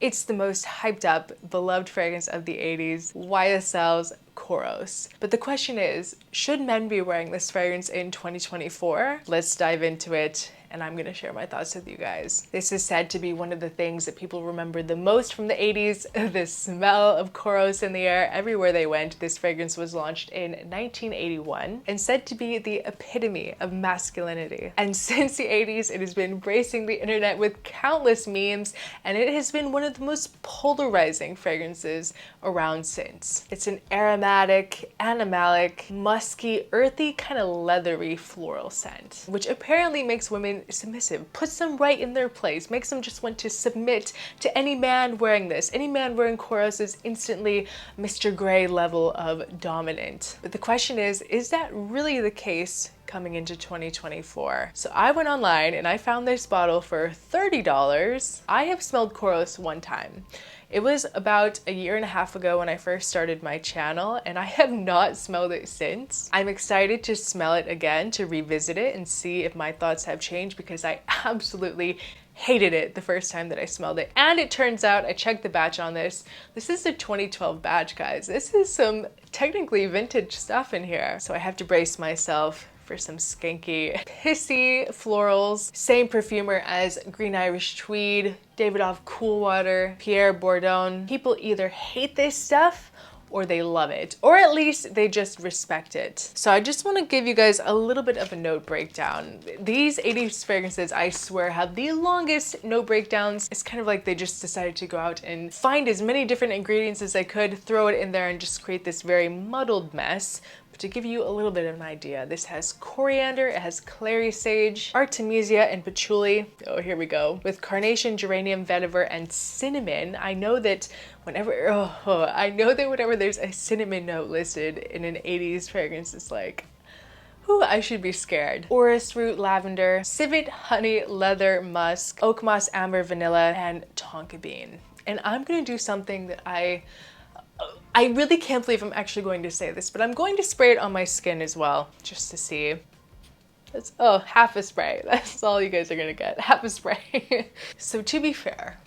It's the most hyped up, beloved fragrance of the 80s, YSL's KOUROS. But the question is, should men be wearing this fragrance in 2024? Let's dive into it, and I'm gonna share my thoughts with you guys. This is said to be one of the things that people remember the most from the 80s, the smell of KOUROS in the air everywhere they went. This fragrance was launched in 1981 and said to be the epitome of masculinity. And since the 80s, it has been gracing the internet with countless memes, and it has been one of the most polarizing fragrances around since. It's an aromatic, animalic, musky, earthy, kind of leathery floral scent, which apparently makes women submissive, puts them right in their place, makes them just want to submit to any man wearing this. Any man wearing KOUROS is instantly Mr. Grey level of dominant. But the question is that really the case coming into 2024? So I went online and I found this bottle for $30. I have smelled KOUROS one time. It was about a year and a half ago when I first started my channel, and I have not smelled it since. I'm excited to smell it again, to revisit it and see if my thoughts have changed, because I absolutely hated it the first time that I smelled it. And it turns out, I checked the batch on this. This is a 2012 batch, guys. This is some technically vintage stuff in here. So I have to brace myself for some skanky, pissy florals. Same perfumer as Green Irish Tweed, Davidoff Cool Water, Pierre Bourdon. People either hate this stuff or they love it, or at least they just respect it. So I just want to give you guys a little bit of a note breakdown. These 80s fragrances, I swear, have the longest note breakdowns. It's kind of like they just decided to go out and find as many different ingredients as they could, throw it in there, and just create this very muddled mess. To give you a little bit of an idea, this has coriander, it has clary sage, artemisia, and patchouli. Oh, here we go. With carnation, geranium, vetiver, and cinnamon. I know that whenever there's a cinnamon note listed in an 80s fragrance, it's like, ooh, I should be scared. Orris root, lavender, civet, honey, leather, musk, oak moss, amber, vanilla, and tonka bean. And I'm gonna do something that I really can't believe I'm actually going to say this, but I'm going to spray it on my skin as well, just to see. That's, oh, half a spray. That's all you guys are gonna get, half a spray. So to be fair,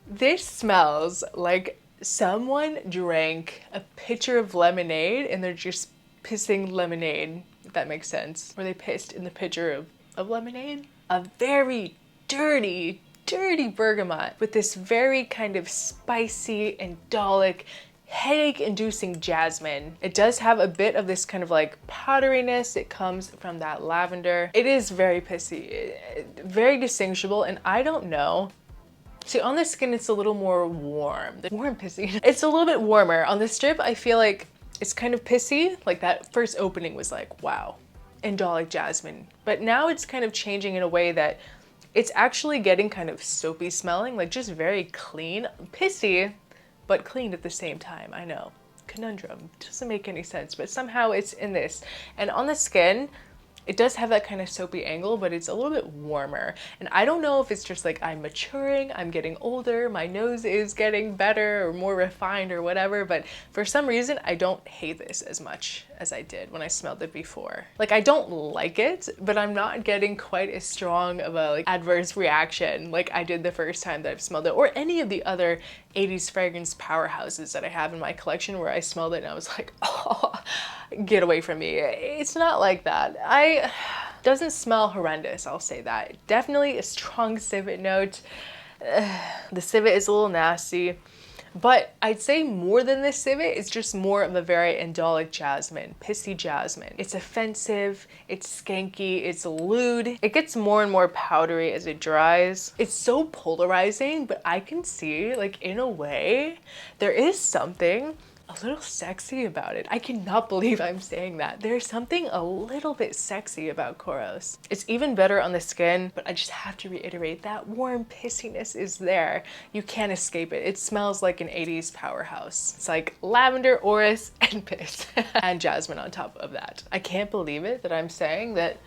this smells like someone drank a pitcher of lemonade and they're just pissing lemonade, if that makes sense. Or they pissed in the pitcher of lemonade. A very dirty bergamot with this very kind of spicy, indolic, headache-inducing jasmine. It does have a bit of this kind of like powderiness. It comes from that lavender. It is very pissy, very distinguishable, and I don't know. See, on the skin, it's a little more warm. Warm pissy. It's a little bit warmer. On the strip, I feel like it's kind of pissy. Like that first opening was like, wow, indolic jasmine. But now it's kind of changing in a way that it's actually getting kind of soapy smelling, like just very clean, pissy, but clean at the same time. I know, conundrum, doesn't make any sense, but somehow it's in this. And on the skin, it does have that kind of soapy angle, but it's a little bit warmer. And I don't know if it's just like I'm maturing, I'm getting older, my nose is getting better or more refined or whatever, but for some reason, I don't hate this as much as I did when I smelled it before. Like, I don't like it, but I'm not getting quite as strong of a like adverse reaction like I did the first time that I've smelled it, or any of the other 80s fragrance powerhouses that I have in my collection where I smelled it and I was like, oh, get away from me. It's not like that. Doesn't smell horrendous, I'll say that. Definitely a strong civet note. The civet is a little nasty, but I'd say more than the civet, it's just more of a very indolic jasmine, pissy jasmine. It's offensive, it's skanky, it's lewd. It gets more and more powdery as it dries. It's so polarizing, but I can see, like, in a way, there is something a little sexy about it. I cannot believe I'm saying that. There's something a little bit sexy about KOUROS. It's even better on the skin, but I just have to reiterate that warm pissiness is there. You can't escape it. It smells like an 80s powerhouse. It's like lavender, orris, and piss. And jasmine on top of that. I can't believe it that I'm saying that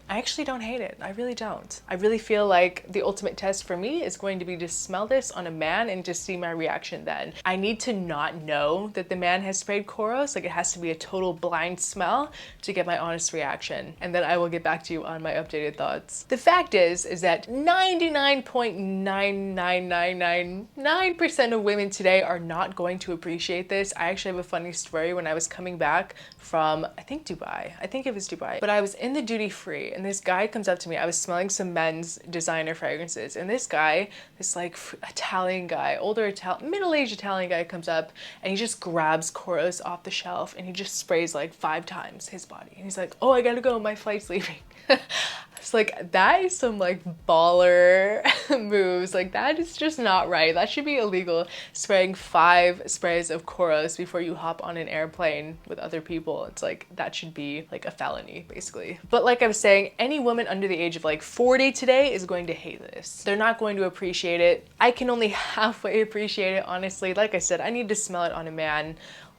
I actually don't hate it. I really don't. I really feel like the ultimate test for me is going to be to smell this on a man and just see my reaction then. I need to not know that the man has sprayed KOUROS. Like, it has to be a total blind smell to get my honest reaction. And then I will get back to you on my updated thoughts. The fact is that 99.99999% of women today are not going to appreciate this. I actually have a funny story. When I was coming back from, I think Dubai. I think it was Dubai. But I was in the duty free and this guy comes up to me. I was smelling some men's designer fragrances and this guy, this like Italian guy, older Italian, middle-aged Italian guy comes up and he just grabs KOUROS off the shelf and he just sprays like 5 times his body. And he's like, oh, I gotta go, my flight's leaving. It's like, that is some like baller moves. Like, that is just not right. That should be illegal, spraying 5 sprays of KOUROS before you hop on an airplane with other people. It's like, that should be like a felony, basically. But like I was saying, any woman under the age of like 40 today is going to hate this. They're not going to appreciate it. I can only halfway appreciate it, honestly. Like I said, I need to smell it on a man,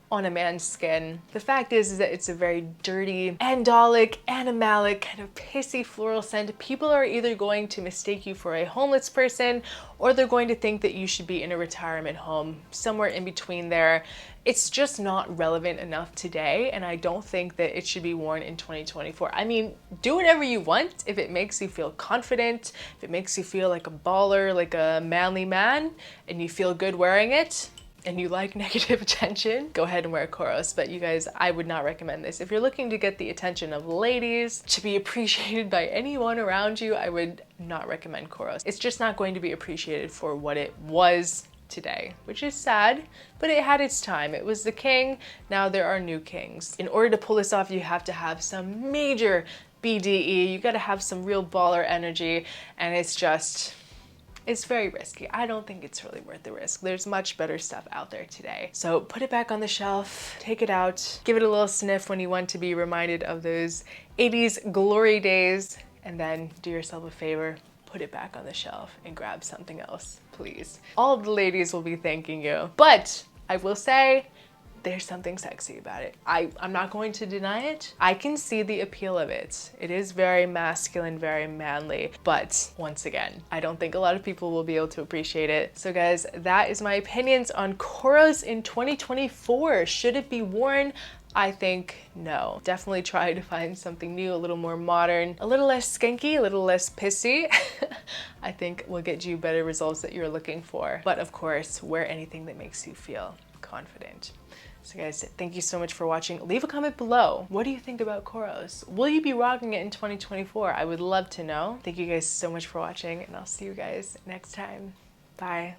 on a man's skin. The fact is that it's a very dirty, andolic, animalic, kind of pissy floral scent. People are either going to mistake you for a homeless person or they're going to think that you should be in a retirement home, somewhere in between there. It's just not relevant enough today, and I don't think that it should be worn in 2024. I mean, do whatever you want. If it makes you feel confident, if it makes you feel like a baller, like a manly man, and you feel good wearing it, and you like negative attention, go ahead and wear KOUROS. But you guys, I would not recommend this. If you're looking to get the attention of ladies, to be appreciated by anyone around you, I would not recommend KOUROS. It's just not going to be appreciated for what it was today, which is sad, but it had its time. It was the king, now there are new kings. In order to pull this off, you have to have some major BDE, you gotta have some real baller energy, and it's very risky. I don't think it's really worth the risk. There's much better stuff out there today. So put it back on the shelf, take it out, give it a little sniff when you want to be reminded of those 80s glory days, and then do yourself a favor, put it back on the shelf and grab something else, please. All of the ladies will be thanking you. But I will say, there's something sexy about it. I'm not going to deny it. I can see the appeal of it. It is very masculine, very manly, but once again, I don't think a lot of people will be able to appreciate it. So guys, that is my opinions on KOUROS in 2024. Should it be worn? I think no. Definitely try to find something new, a little more modern, a little less skanky, a little less pissy. I think will get you better results that you're looking for. But of course, wear anything that makes you feel confident. So guys, thank you so much for watching. Leave a comment below. What do you think about KOUROS? Will you be rocking it in 2024? I would love to know. Thank you guys so much for watching, and I'll see you guys next time. Bye.